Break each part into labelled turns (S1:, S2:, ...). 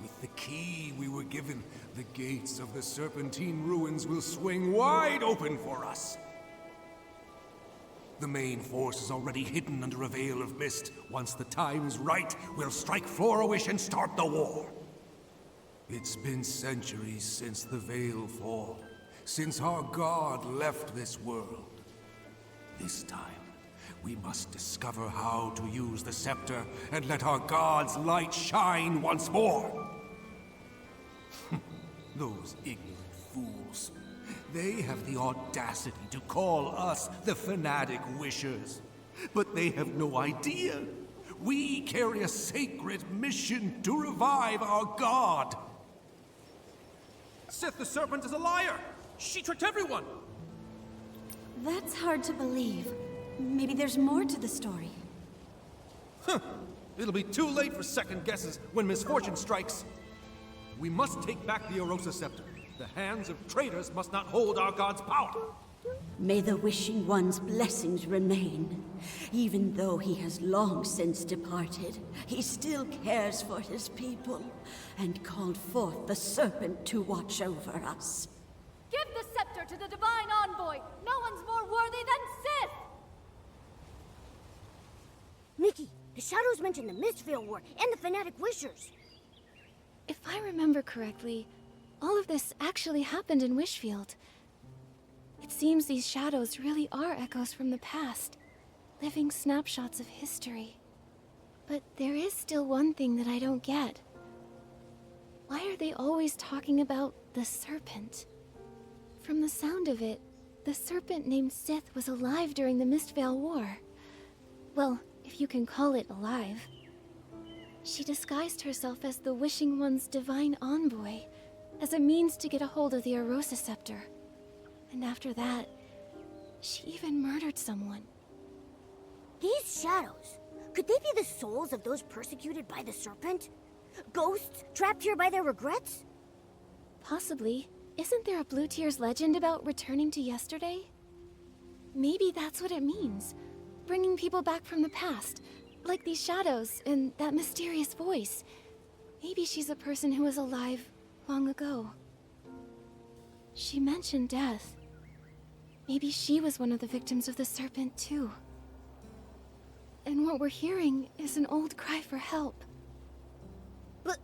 S1: With the key we were given, the gates of the Serpentine ruins will swing wide open for us. The main force is already hidden under a veil of mist. Once the time is right, we'll strike Flora-Wish and start the war. It's been centuries since the Veil fall, since our god left this world. This time, we must discover how to use the scepter and let our god's light shine once more. Those ignorant fools. They have the audacity to call us the Fanatic Wishers. But they have no idea. We carry a sacred mission to revive our god.
S2: Sith the Serpent is a liar! She tricked everyone!
S3: That's hard to believe. Maybe there's more to the story.
S2: It'll be too late for second guesses when misfortune strikes. We must take back the Arosa Scepter. The hands of traitors must not hold our god's power.
S3: May the Wishing One's blessings remain. Even though he has long since departed, he still cares for his people and called forth the Serpent to watch over us.
S4: Give the scepter to the Divine Envoy! No one's more worthy than Sith!
S5: Nikki, the Shadows mentioned the Mistveil War and the Fanatic Wishers.
S6: If I remember correctly, all of this actually happened in Wishfield. It seems these shadows really are echoes from the past, living snapshots of history. But there is still one thing that I don't get. Why are they always talking about the Serpent? From the sound of it, the Serpent named Sith was alive during the Mistveil War. Well, if you can call it alive. She disguised herself as the Wishing One's divine envoy, as a means to get a hold of the Arosa Scepter. And after that, she even murdered someone.
S5: These shadows, could they be the souls of those persecuted by the Serpent? Ghosts trapped here by their regrets?
S6: Possibly. Isn't there a Blue Tears legend about returning to yesterday? Maybe that's what it means. Bringing people back from the past. Like these shadows and that mysterious voice. Maybe she's a person who was alive long ago. She mentioned death. Maybe she was one of the victims of the Serpent too. And what we're hearing is an old cry for help.
S5: But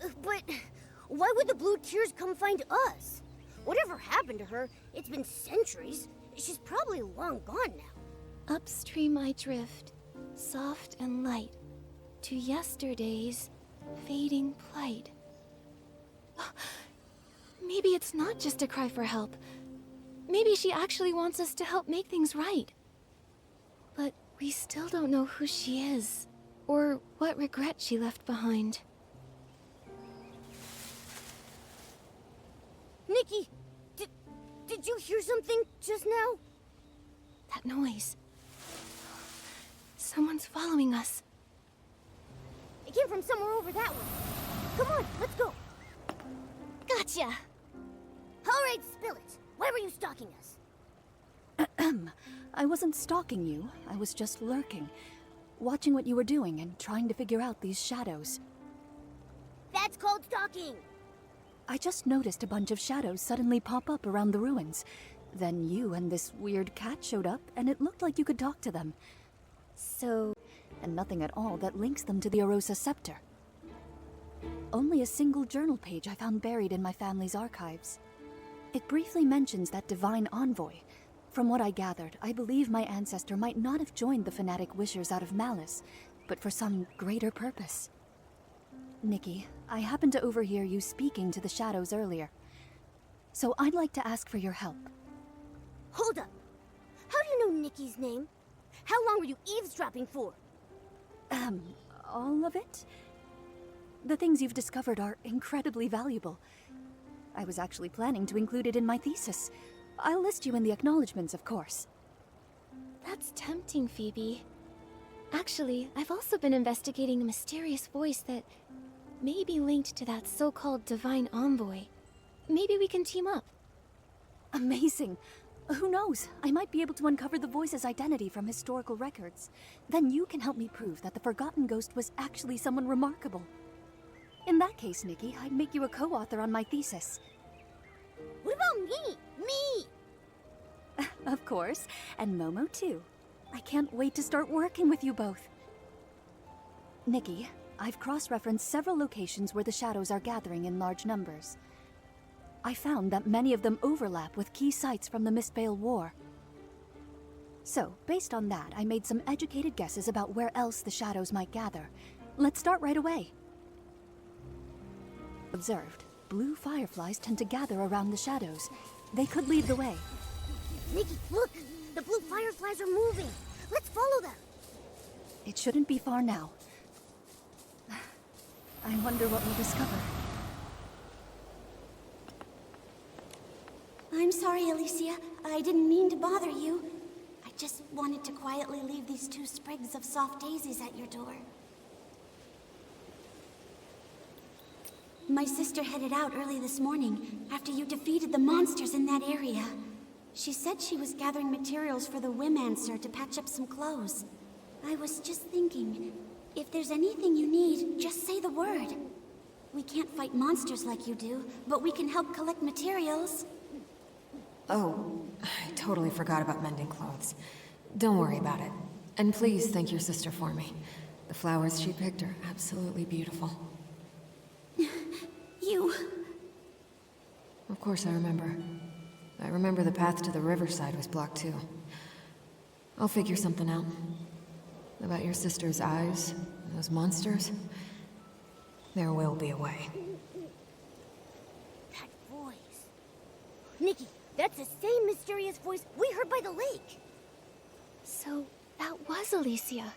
S5: why would the Blue Tears come find us? Whatever happened to her, it's been centuries. She's probably long gone now.
S6: Upstream I drift, soft and light, to yesterday's fading plight. Maybe it's not just a cry for help. Maybe she actually wants us to help make things right. But we still don't know who she is, or what regret she left behind.
S5: Nikki, did you hear something just now?
S6: That noise. Someone's following us.
S5: It came from somewhere over that way. Come on, let's go.
S6: Gotcha!
S5: All right, spill it. Why were you stalking us?
S7: I wasn't stalking you. I was just lurking. Watching what you were doing and trying to figure out these shadows.
S5: That's called stalking.
S7: I just noticed a bunch of shadows suddenly pop up around the ruins. Then you and this weird cat showed up, and it looked like you could talk to them.
S6: So...
S7: And nothing at all that links them to the Arosa Scepter. Only a single journal page I found buried in my family's archives. It briefly mentions that divine envoy. From what I gathered, I believe my ancestor might not have joined the Fanatic Wishers out of malice, but for some greater purpose. Nikki, I happened to overhear you speaking to the shadows earlier. So I'd like to ask for your help.
S5: Hold up. How do you know Nikki's name? How long were you eavesdropping for?
S7: All of it? The things you've discovered are incredibly valuable. I was actually planning to include it in my thesis. I'll list you in the acknowledgements, of course.
S6: That's tempting, Phoebe. Actually, I've also been investigating a mysterious voice that may be linked to that so-called divine envoy. Maybe we can team up.
S7: Amazing. Who knows? I might be able to uncover the voice's identity from historical records. Then you can help me prove that the Forgotten Ghost was actually someone remarkable. In that case, Nikki, I'd make you a co-author on my thesis.
S5: What about me? Me!
S7: Of course, and Momo too. I can't wait to start working with you both. Nikki, I've cross-referenced several locations where the shadows are gathering in large numbers. I found that many of them overlap with key sites from the Mistveil War. So, based on that, I made some educated guesses about where else the shadows might gather. Let's start right away. Observed, blue fireflies tend to gather around the shadows. They could lead the way.
S5: Nikki, look! The blue fireflies are moving! Let's follow them!
S7: It shouldn't be far now. I wonder what we'll discover.
S3: I'm sorry, Alicia. I didn't mean to bother you. I just wanted to quietly leave these 2 sprigs of soft daisies at your door. My sister headed out early this morning, after you defeated the monsters in that area. She said she was gathering materials for the Wimancer to patch up some clothes. I was just thinking, if there's anything you need, just say the word. We can't fight monsters like you do, but we can help collect materials.
S8: Oh, I totally forgot about mending clothes. Don't worry about it. And please thank your sister for me. The flowers she picked are absolutely beautiful.
S3: You...
S8: Of course I remember. I remember the path to the riverside was blocked too. I'll figure something out. About your sister's eyes, and those monsters. There will be a way.
S5: That voice... Nikki, that's the same mysterious voice we heard by the lake!
S6: So, that was Alicia.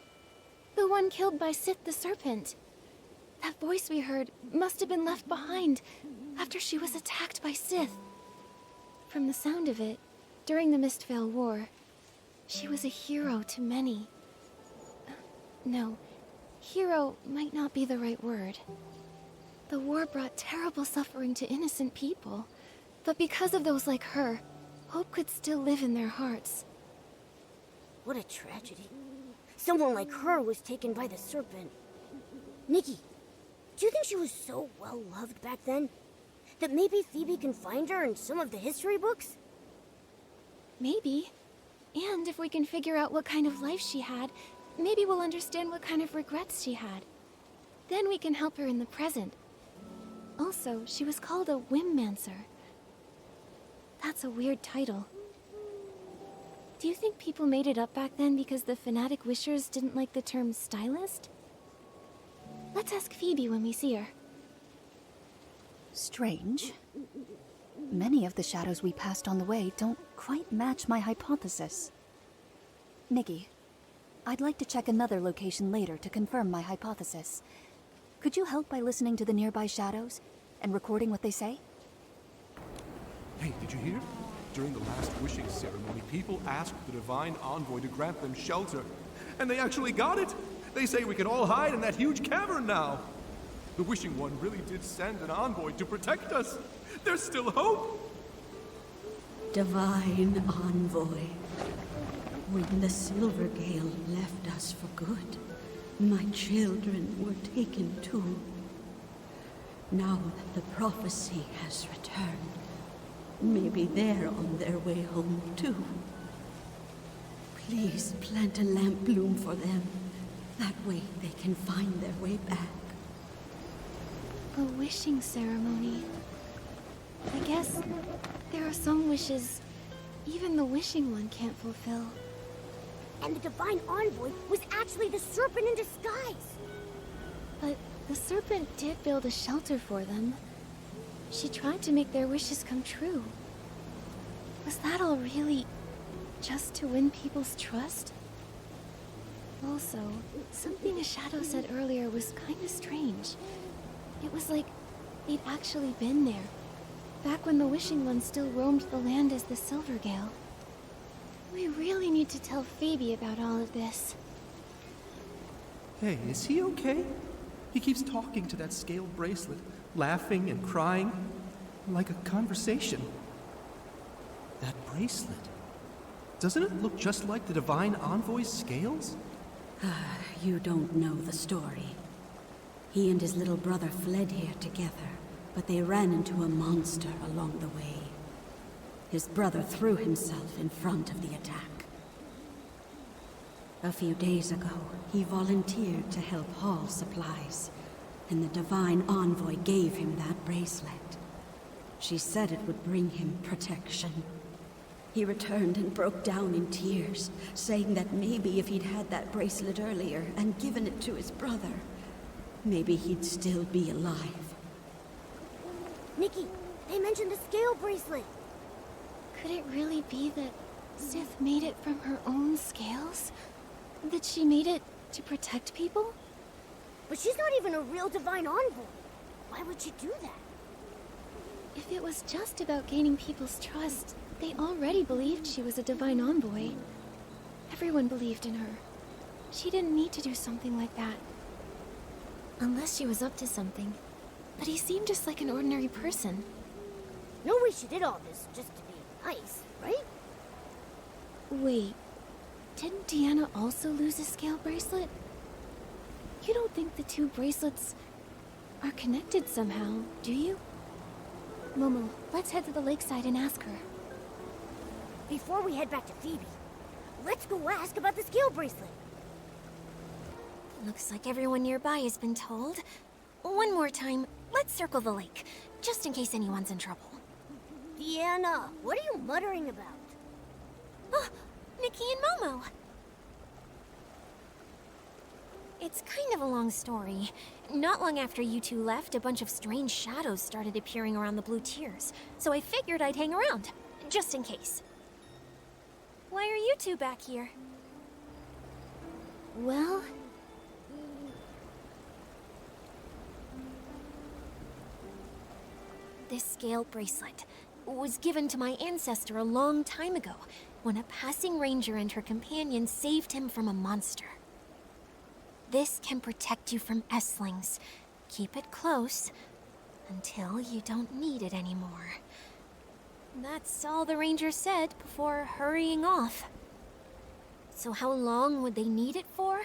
S6: The one killed by Sith the Serpent. That voice we heard must have been left behind after she was attacked by Sith. From the sound of it, during the Mistveil War, she was a hero to many. No, hero might not be the right word. The war brought terrible suffering to innocent people, but because of those like her, hope could still live in their hearts.
S5: What a tragedy. Someone like her was taken by the Serpent. Nikki, do you think she was so well-loved back then? That maybe Phoebe can find her in some of the history books?
S6: Maybe. And if we can figure out what kind of life she had, maybe we'll understand what kind of regrets she had. Then we can help her in the present. Also, she was called a Wimancer. That's a weird title. Do you think people made it up back then because the fanatic wishers didn't like the term stylist? Let's ask Phoebe when we see her.
S7: Strange. Many of the shadows we passed on the way don't quite match my hypothesis. Nikki, I'd like to check another location later to confirm my hypothesis. Could you help by listening to the nearby shadows and recording what they say?
S2: Hey, did you hear? During the last wishing ceremony, people asked the Divine Envoy to grant them shelter. And they actually got it! They say we can all hide in that huge cavern now! The Wishing One really did send an envoy to protect us! There's still hope!
S3: Divine Envoy. When the Silvergale left us for good, my children were taken too. Now that the prophecy has returned, maybe they're on their way home too. Please plant a lamp bloom for them. That way they can find their way back.
S6: A wishing ceremony. I guess there are some wishes even the Wishing One can't fulfill.
S5: And the Divine Envoy was actually the Serpent in disguise!
S6: But the Serpent did build a shelter for them. She tried to make their wishes come true. Was that all really just to win people's trust? Also, something a shadow said earlier was kinda strange. It was like they'd actually been there, back when the Wishing One still roamed the land as the Silvergale. We really need to tell Phoebe about all of this.
S9: Hey, is he okay? He keeps talking to that scaled bracelet, laughing and crying, like a conversation. That bracelet, doesn't it look just like the Divine Envoy's scales?
S3: You don't know the story. He and his little brother fled here together, but they ran into a monster along the way. His brother threw himself in front of the attack. A few days ago, he volunteered to help haul supplies, and the Divine Envoy gave him that bracelet. She said it would bring him protection. He returned and broke down in tears, saying that maybe if he'd had that bracelet earlier and given it to his brother, maybe he'd still be alive.
S5: Nikki, they mentioned the scale bracelet.
S6: Could it really be that Sith made it from her own scales? That she made it to protect people?
S5: But she's not even a real Divine Envoy. Why would she do that?
S6: If it was just about gaining people's trust, they already believed she was a Divine Envoy. Everyone believed in her. She didn't need to do something like that. Unless she was up to something. But he seemed just like an ordinary person.
S5: No way she did all this just to be nice, right?
S6: Wait, didn't Deanna also lose a scale bracelet? You don't think the two bracelets are connected somehow, do you? Momo, let's head to the lakeside and ask her.
S5: Before we head back to Phoebe, let's go ask about the scale bracelet.
S10: Looks like everyone nearby has been told. One more time, let's circle the lake, just in case anyone's in trouble.
S5: Deanna, what are you muttering about?
S10: Oh, Nikki and Momo. It's kind of a long story. Not long after you two left, a bunch of strange shadows started appearing around the Blue Tears, so I figured I'd hang around, just in case. Why are you two back here?
S6: Well...
S10: This scale bracelet was given to my ancestor a long time ago, when a passing ranger and her companion saved him from a monster. This can protect you from Esslings. Keep it close until you don't need it anymore. That's all the ranger said before hurrying off. So how long would they need it for?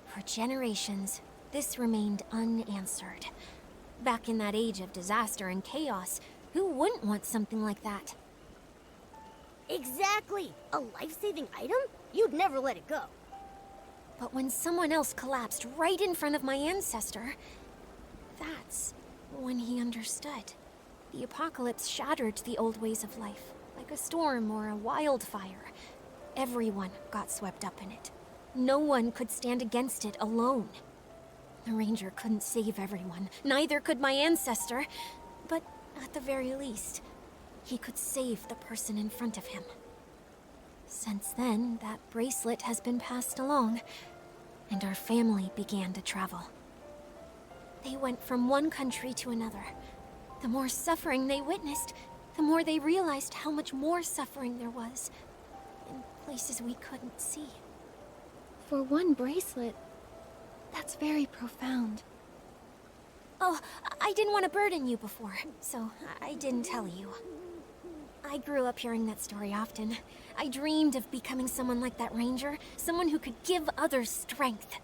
S10: For generations, this remained unanswered. Back in that age of disaster and chaos, who wouldn't want something like that?
S5: Exactly! A life-saving item? You'd never let it go.
S10: But when someone else collapsed right in front of my ancestor, that's when he understood. The apocalypse shattered the old ways of life, like a storm or a wildfire. Everyone got swept up in it. No one could stand against it alone. The ranger couldn't save everyone, neither could my ancestor, but at the very least, he could save the person in front of him. Since then, that bracelet has been passed along, and our family began to travel. They went from one country to another. The more suffering they witnessed, the more they realized how much more suffering there was, in places we couldn't see.
S6: For one bracelet, that's very profound.
S10: Oh, I didn't want to burden you before, so I didn't tell you. I grew up hearing that story often. I dreamed of becoming someone like that ranger, someone who could give others strength.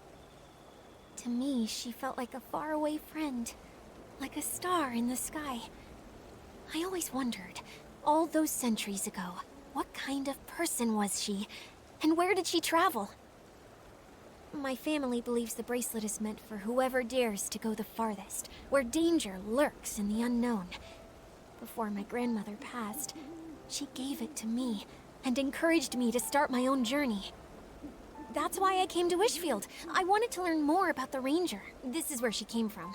S10: To me, she felt like a faraway friend, like a star in the sky. I always wondered, all those centuries ago, what kind of person was she, and where did she travel? My family believes the bracelet is meant for whoever dares to go the farthest, where danger lurks in the unknown. Before my grandmother passed, she gave it to me and encouraged me to start my own journey. That's why I came to Wishfield. I wanted to learn more about the ranger. This is where she came from.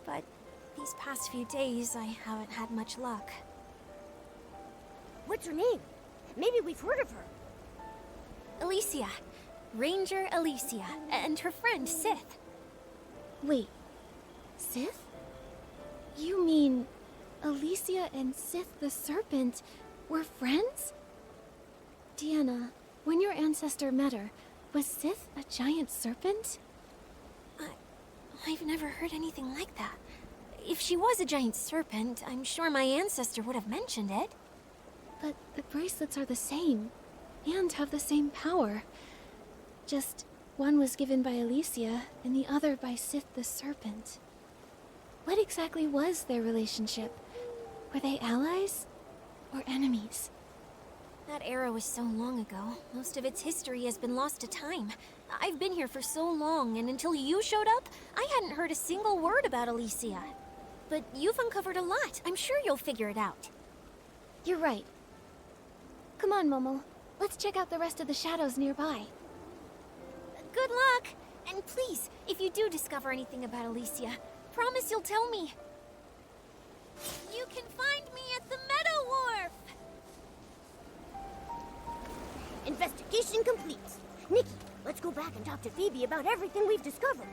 S10: But these past few days, I haven't had much luck.
S5: What's her name? Maybe we've heard of her.
S10: Alicia. Ranger Alicia, and her friend, Sith.
S6: Wait, Sith? You mean Alicia and Sith the Serpent were friends? Deanna, when your ancestor met her, was Sith a giant serpent?
S10: I've never heard anything like that. If she was a giant serpent, I'm sure my ancestor would have mentioned it.
S6: But the bracelets are the same, and have the same power. Just One was given by Alicia, and the other by Sith the Serpent. What exactly was their relationship? Were they allies? Or enemies?
S10: That era was so long ago. Most of its history has been lost to time. I've been here for so long, and until you showed up, I hadn't heard a single word about Alicia. But you've uncovered a lot. I'm sure you'll figure it out.
S6: You're right. Come on, Momo. Let's check out the rest of the shadows nearby.
S10: Good luck! And please, if you do discover anything about Alicia, promise you'll tell me. You can find me at the Meadow Wharf!
S5: Investigation complete. Nikki, let's go back and talk to Phoebe about everything we've discovered.